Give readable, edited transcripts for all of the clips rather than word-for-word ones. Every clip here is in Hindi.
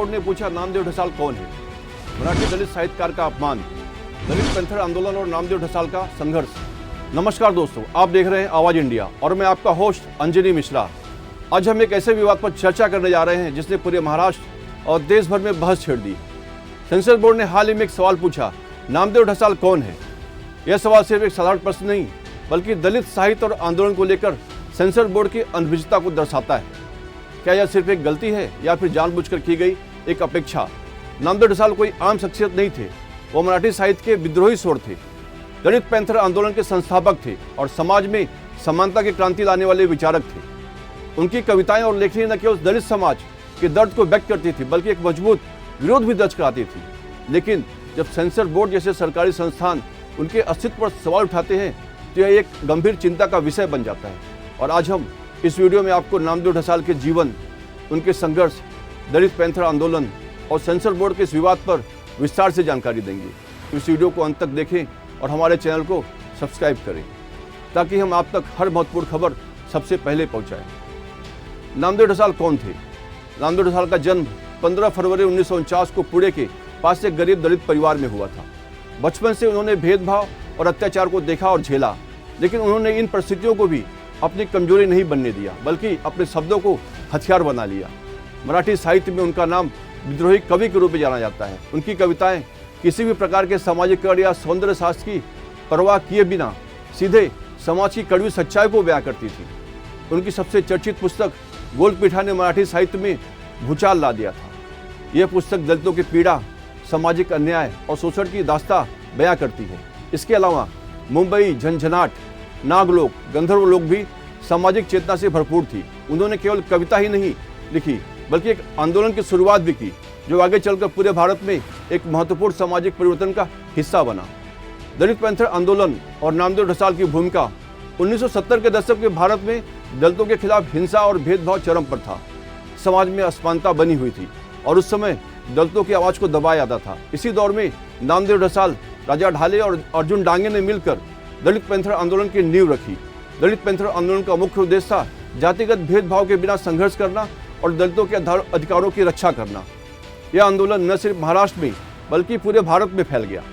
बोर्ड ने पूछा नामदेव ढसाल कौन है। मराठी दलित साहित्यकार का अपमान, दलित पैंथर आंदोलन और नामदेव ढसाल का संघर्ष। नमस्कार दोस्तों, आप देख रहे हैं आवाज इंडिया और मैं आपका होस्ट अंजनी मिश्रा। आज हम एक ऐसे विवाद पर चर्चा करने जा रहे हैं जिसने पूरे महाराष्ट्र और देश भर में बहस छेड़ दी। सेंसर बोर्ड ने हाल ही में एक सवाल पूछा, नामदेव ढसाल कौन है। यह सवाल सिर्फ एक साधारण प्रश्न नहीं बल्कि दलित साहित्य और आंदोलन को लेकर सेंसर बोर्ड की अनभिज्ञता को दर्शाता है। क्या यह सिर्फ एक गलती है या फिर जानबूझकर की गई एक अपेक्षा। नामदेव ढसाल कोई आम शख्सियत नहीं थे, वो मराठी साहित्य के विद्रोही स्वर थे, दलित पैंथर आंदोलन के संस्थापक थे और समाज में समानता की क्रांति लाने वाले विचारक थे। उनकी कविताएं और लेखनी न केवल दलित समाज के दर्द को व्यक्त करती थी बल्कि एक मजबूत विरोध भी दर्ज कराती थी। लेकिन जब सेंसर बोर्ड जैसे सरकारी संस्थान उनके अस्तित्व पर सवाल उठाते हैं तो यह एक गंभीर चिंता का विषय बन जाता है। और आज हम इस वीडियो में आपको नामदेव ढसाल के जीवन, उनके संघर्ष, दलित पैंथर आंदोलन और सेंसर बोर्ड के इस विवाद पर विस्तार से जानकारी देंगे। तो इस वीडियो को अंत तक देखें और हमारे चैनल को सब्सक्राइब करें ताकि हम आप तक हर महत्वपूर्ण खबर सबसे पहले पहुंचाएं। नामदेव ढसाल कौन थे? नामदेव ढसाल का जन्म 15 फरवरी 1949 को पुणे के पास एक गरीब दलित परिवार में हुआ था। बचपन से उन्होंने भेदभाव और अत्याचार को देखा और झेला, लेकिन उन्होंने इन परिस्थितियों को भी अपनी कमजोरी नहीं बनने दिया बल्कि अपने शब्दों को हथियार बना लिया। मराठी साहित्य में उनका नाम विद्रोही कवि के रूप में जाना जाता है। उनकी कविताएं किसी भी प्रकार के सामाजिकरण या सौंदर्य शास्त्र की परवाह किए बिना सीधे समाज की कड़वी सच्चाई को बयां करती थी। उनकी सबसे चर्चित पुस्तक गोलपीठा ने मराठी साहित्य में भूचाल ला दिया था। यह पुस्तक दलितों की पीड़ा, सामाजिक अन्याय और शोषण की दास्तां बयां करती है। इसके अलावा मुंबई, झंझनाट, नागलोक, गंधर्व लोक भी सामाजिक चेतना से भरपूर थी। उन्होंने केवल कविता ही नहीं लिखी बल्कि एक आंदोलन की शुरुआत भी की जो आगे चलकर पूरे भारत में एक महत्वपूर्ण सामाजिक परिवर्तन का हिस्सा बना। दलित पैंथर आंदोलन और नामदेव ढसाल की भूमिका 1970 के दशक के भारत में दलितों के खिलाफ हिंसा और भेदभाव चरम पर था। समाज में असमानता बनी हुई थी और उस समय दलितों की आवाज को दबाया जाता था। इसी दौर में नामदेव ढसाल, राजा ढाले और अर्जुन डांगे ने मिलकर दलित पैंथर आंदोलन की नींव रखी। दलित पैंथर आंदोलन का मुख्य उद्देश्य था जातिगत भेदभाव के बिना संघर्ष करना और दलितों के अधिकारों की रक्षा करना। यह आंदोलन न सिर्फ महाराष्ट्र में बल्कि पूरे भारत में फैल गया।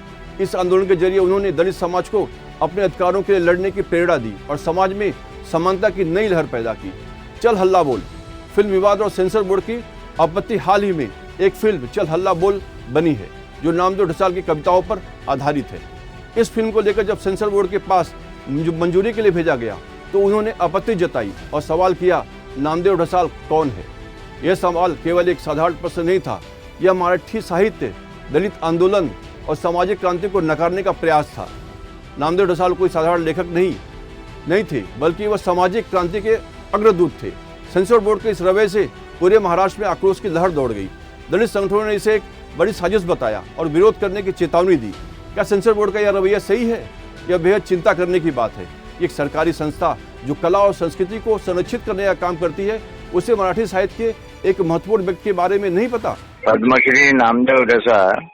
इस आंदोलन के जरिए उन्होंने दलित समाज को अपने अधिकारों के लिए लड़ने की प्रेरणा दी और समाज में समानता की नई लहर पैदा की। चल हल्ला बोल फिल्म विवाद और सेंसर बोर्ड की आपत्ति हाल ही में एक फिल्म चल हल्ला बोल बनी है जो नामदेव ढसाल की कविताओं पर आधारित है। इस फिल्म को लेकर जब सेंसर बोर्ड के पास मंजूरी के लिए भेजा गया तो उन्होंने आपत्ति जताई और सवाल किया, नामदेव ढसाल कौन है। यह सवाल केवल एक साधारण प्रश्न नहीं था, यह मराठी साहित्य, दलित आंदोलन और सामाजिक क्रांति को नकारने का प्रयास था। नामदेव ढसाल कोई साधारण लेखक नहीं थे बल्कि वह सामाजिक क्रांति के अग्रदूत थे। सेंसर बोर्ड के इस रवैये से पूरे महाराष्ट्र में आक्रोश की लहर दौड़ गई। दलित संगठनों ने इसे एक बड़ी साजिश बताया और विरोध करने की चेतावनी दी। क्या सेंसर बोर्ड का यह रवैया सही है? यह बेहद चिंता करने की बात है। एक सरकारी संस्था जो कला और संस्कृति को संरक्षित करने का काम करती है, उसे मराठी साहित्य के एक महत्वपूर्ण व्यक्ति के बारे में नहीं पता। पद्मश्री नामदेव ढसाल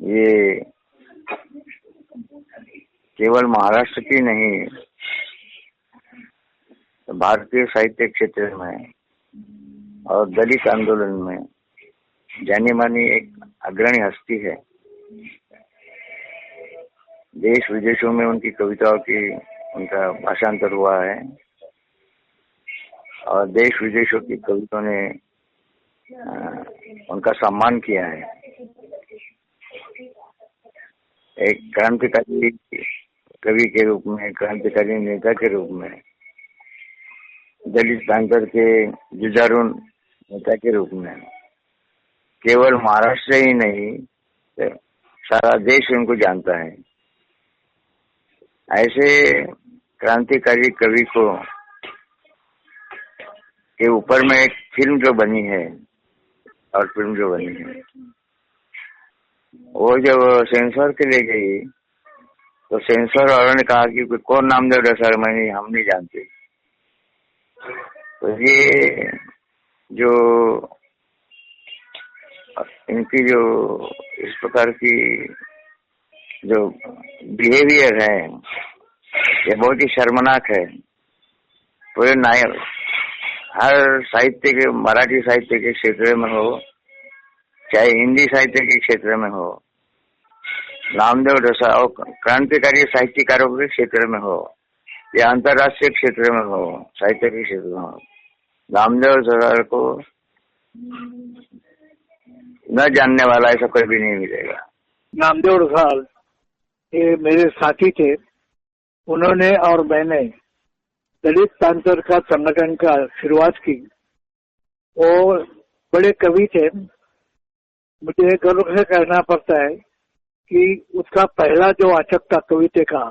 ये केवल महाराष्ट्र की नहीं, भारतीय साहित्य क्षेत्र में और दलित आंदोलन में जानी मानी एक अग्रणी हस्ती है। देश विदेशों में उनकी कविताओं की उनका भाषांतर हुआ है और देश विदेशों की कविताओं ने उनका सम्मान किया है। एक क्रांतिकारी कवि के रूप में, क्रांतिकारी नेता के रूप में, दलित पैंथर के जुझारू नेता के रूप में केवल महाराष्ट्र ही नहीं सारा देश उनको जानता है। ऐसे क्रांतिकारी कवि को के ऊपर में एक फिल्म जो बनी है वो जब सेंसर के ले गई तो सेंसर वालों ने कहा कि कौन नामदेव ढसाल, हम नहीं जानते। तो ये जो इनकी जो इस प्रकार की जो बिहेवियर है ये बहुत ही शर्मनाक है। पूरे हर साहित्य के, मराठी साहित्य के क्षेत्र में हो, चाहे हिंदी साहित्य के क्षेत्र में हो, नामदेव ढसाल और क्रांतिकारी साहित्यकारों के क्षेत्र में हो या अंतर्राष्ट्रीय क्षेत्र में हो, साहित्य के क्षेत्र में हो, नामदेव ढसाल को न जानने वाला ऐसा कोई भी नहीं मिलेगा। नामदेव ढसाल ये मेरे साथी थे। उन्होंने और मैंने दलित पैंथर का संगठन का शुरुआत की। वो बड़े कवि थे। मुझे गर्व से कहना पड़ता है कि उसका पहला जो वाचक था कविता का,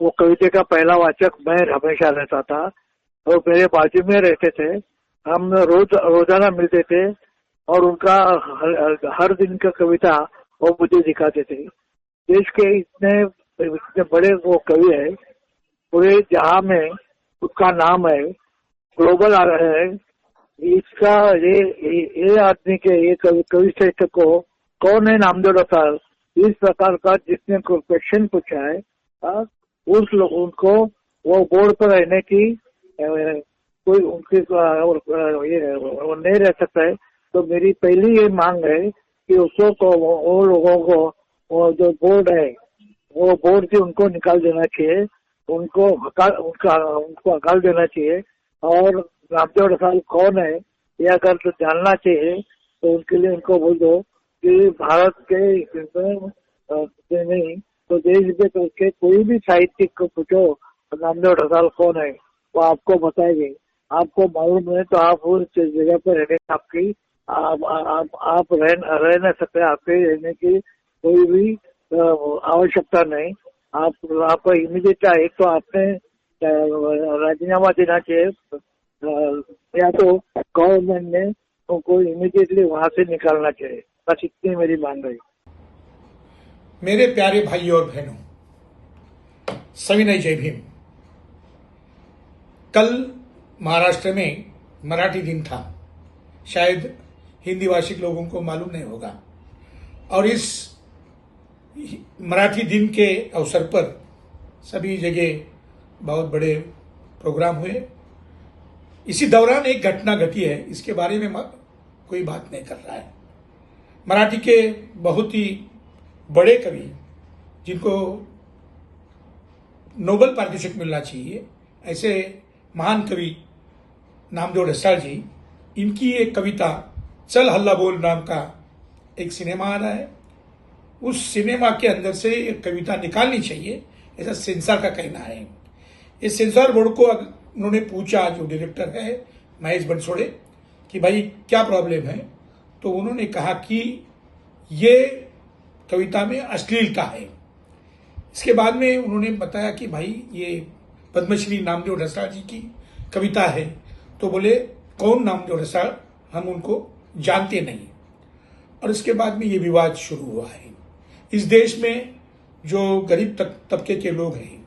वो कविता का पहला वाचक मैं हमेशा रहता था और मेरे बाजू में रहते थे। हम रोजाना मिलते थे और उनका हर दिन का कविता वो मुझे दिखाते थे। देश के इतने बड़े वो कवि है, पूरे जहां में उसका नाम है, ग्लोबल आ रहा है। इसका ये आदमी के ये कवि श्रेष्ठ को कौन है नामदेव ढसाल, इस प्रकार का जिसने क्वेश्चन पूछा है, उस लोग उनको वो बोर्ड पर रहने की कोई उनकी वो नहीं रह सकता है। तो मेरी पहली ये मांग है कि उसको वो लोगों को वो जो बोर्ड है वो बोर्ड से उनको निकाल देना चाहिए, उनको हकाल देना चाहिए। और नामदेव ढसाल कौन है ये अगर तो जानना चाहिए तो उनके लिए उनको बोल दो कि भारत के नहीं तो देश में तो के कोई भी साहित्यिक को पूछो नामदेव ढसाल कौन है वो आपको बताएंगे। आपको मालूम है तो आप उस जगह पर रहने आपकी आप रह न सकते, आपके रहने की कोई भी आवश्यकता नहीं। आपको इमीडिएट एक तो आपने राजीनामा देना चाहिए या तो गवर्नमेंट ने उनको इमीडिएटली वहां से निकालना चाहिए। बस इतनी मेरी मांग है। मेरे प्यारे भाइयों और बहनों, सविनय जय भीम। कल महाराष्ट्र में मराठी दिन था, शायद हिंदी भाषिक लोगों को मालूम नहीं होगा। और इस मराठी दिन के अवसर पर सभी जगह बहुत बड़े प्रोग्राम हुए। इसी दौरान एक घटना घटी है, इसके बारे में कोई बात नहीं कर रहा है। मराठी के बहुत ही बड़े कवि जिनको नोबेल पारितोषिक मिलना चाहिए, ऐसे महान कवि नामदेव ढसाल जी, इनकी एक कविता चल हल्ला बोल नाम का एक सिनेमा आ रहा है। उस सिनेमा के अंदर से एक कविता निकालनी चाहिए, ऐसा सेंसर का कहना है। इस सेंसर बोर्ड को उन्होंने पूछा, जो डायरेक्टर है महेश बनसोड़े, कि भाई क्या प्रॉब्लम है, तो उन्होंने कहा कि ये कविता में अश्लीलता है। इसके बाद में उन्होंने बताया कि भाई ये पद्मश्री नामदेव ढसाल जी की कविता है। तो बोले कौन नामदेव ढसाल, हम उनको जानते नहीं। और इसके बाद में ये विवाद शुरू हुआ है। इस देश में जो गरीब तबके के लोग हैं,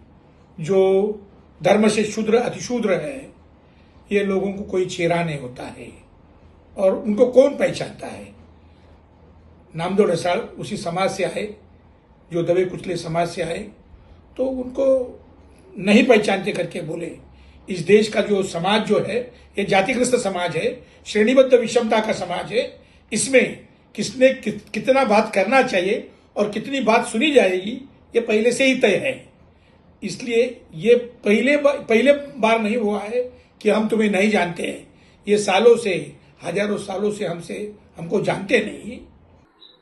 जो धर्म से शूद्र अतिशूद्र है, ये लोगों को कोई चेहरा नहीं होता है और उनको कौन पहचानता है। नामदेव ढसाल उसी समाज से आए, जो दबे कुचले समाज से आए, तो उनको नहीं पहचानते करके बोले इस देश का जो समाज जो है ये जातिग्रस्त समाज है, श्रेणीबद्ध विषमता का समाज है। इसमें किसने कितना बात करना चाहिए और कितनी बात सुनी जाएगी ये पहले से ही तय है। इसलिए ये पहले बार नहीं हुआ है कि हम तुम्हें नहीं जानते हैं। ये सालों से, हजारों सालों से हमको जानते नहीं।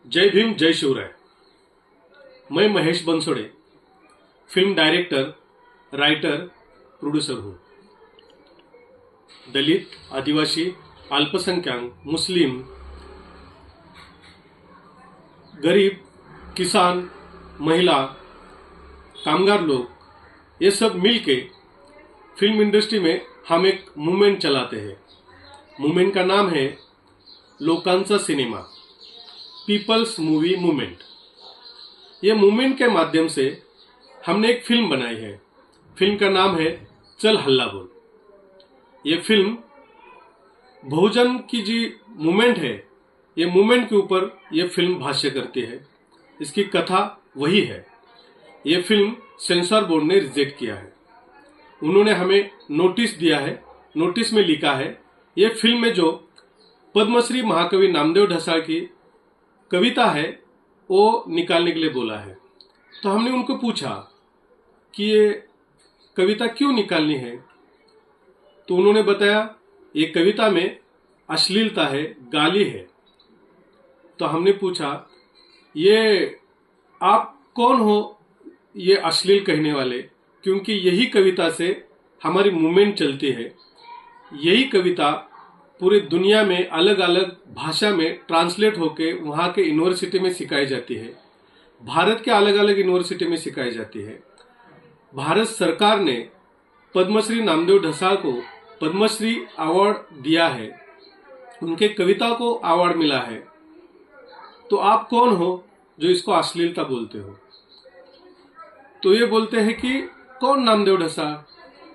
जय भीम, जय शिवराय। मैं Mahesh Bansode, film director, writer, producer हूं। दलित, आदिवासी, अल्पसंख्यक, मुस्लिम, गरीब, किसान, महिला, कामगार लोग, ये सब मिलके फिल्म इंडस्ट्री में हम एक मूवमेंट चलाते हैं। मूवमेंट का नाम है लोकांचा सिनेमा, पीपल्स मूवी मूवमेंट। ये मूवमेंट के माध्यम से हमने एक फिल्म बनाई है। फिल्म का नाम है चल हल्ला बोल। ये फिल्म बहुजन की जी मूवमेंट है, ये मूवमेंट के ऊपर ये फिल्म भाष्य करती है। इसकी कथा वही है। ये फिल्म सेंसर बोर्ड ने रिजेक्ट किया है। उन्होंने हमें नोटिस दिया है। नोटिस में लिखा है ये फिल्म में जो पद्मश्री महाकवि नामदेव ढसाल की कविता है वो निकालने के लिए बोला है। तो हमने उनको पूछा कि ये कविता क्यों निकालनी है, तो उन्होंने बताया ये कविता में अश्लीलता है, गाली है। तो हमने पूछा ये आप कौन हो ये अश्लील कहने वाले, क्योंकि यही कविता से हमारी मूवमेंट चलती है। यही कविता पूरी दुनिया में अलग अलग भाषा में ट्रांसलेट होके वहाँ के यूनिवर्सिटी में सिखाई जाती है, भारत के अलग अलग यूनिवर्सिटी में सिखाई जाती है। भारत सरकार ने पद्मश्री नामदेव ढसाल को पद्मश्री अवार्ड दिया है, उनके कविता को अवार्ड मिला है। तो आप कौन हो जो इसको अश्लीलता बोलते हो? तो ये बोलते हैं कि कौन नामदेव ढसाल,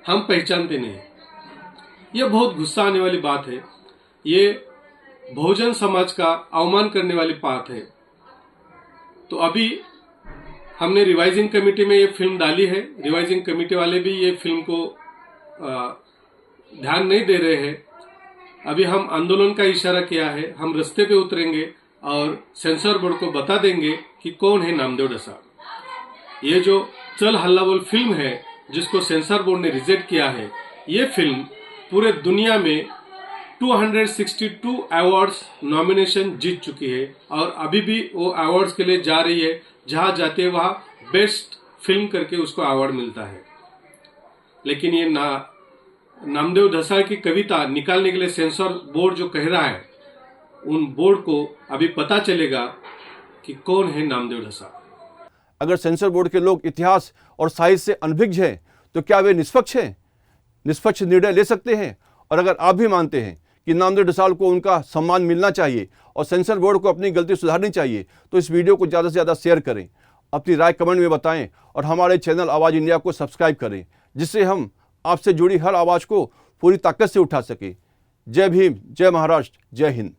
हम पहचानते नहीं। यह बहुत गुस्सा आने वाली बात है, ये बहुजन समाज का अवमान करने वाली बात है। तो अभी हमने रिवाइजिंग कमेटी में ये फिल्म डाली है, रिवाइजिंग कमेटी वाले भी ये फिल्म को ध्यान नहीं दे रहे हैं। अभी हम आंदोलन का इशारा किया है, हम रास्ते पे उतरेंगे और सेंसर बोर्ड को बता देंगे कि कौन है नामदेव ढसाल। ये जो चल हल्ला बोल फिल्म है जिसको सेंसर बोर्ड ने रिजेक्ट किया है, ये फिल्म पूरे दुनिया में 262 अवार्ड्स नॉमिनेशन जीत चुकी है और अभी भी वो अवार्ड्स के लिए जा रही है। जहां जाते हैं वहां बेस्ट फिल्म करके उसको अवार्ड मिलता है। लेकिन ये नामदेव ढसाल की कविता निकालने के लिए सेंसर बोर्ड जो कह रहा है, उन बोर्ड को अभी पता चलेगा कि कौन है नामदेव ढसाल। अगर सेंसर बोर्ड के लोग इतिहास और साहित्य से अनभिज्ञ हैं तो क्या वे निष्पक्ष हैं, निष्पक्ष निर्णय ले सकते हैं? और अगर आप भी मानते हैं कि नामदेव ढसाल को उनका सम्मान मिलना चाहिए और सेंसर बोर्ड को अपनी गलती सुधारनी चाहिए, तो इस वीडियो को ज़्यादा से ज़्यादा शेयर करें, अपनी राय कमेंट में बताएं और हमारे चैनल आवाज़ इंडिया को सब्सक्राइब करें, जिससे हम आपसे जुड़ी हर आवाज़ को पूरी ताकत से उठा सकें। जय भीम, जय महाराष्ट्र, जय हिंद।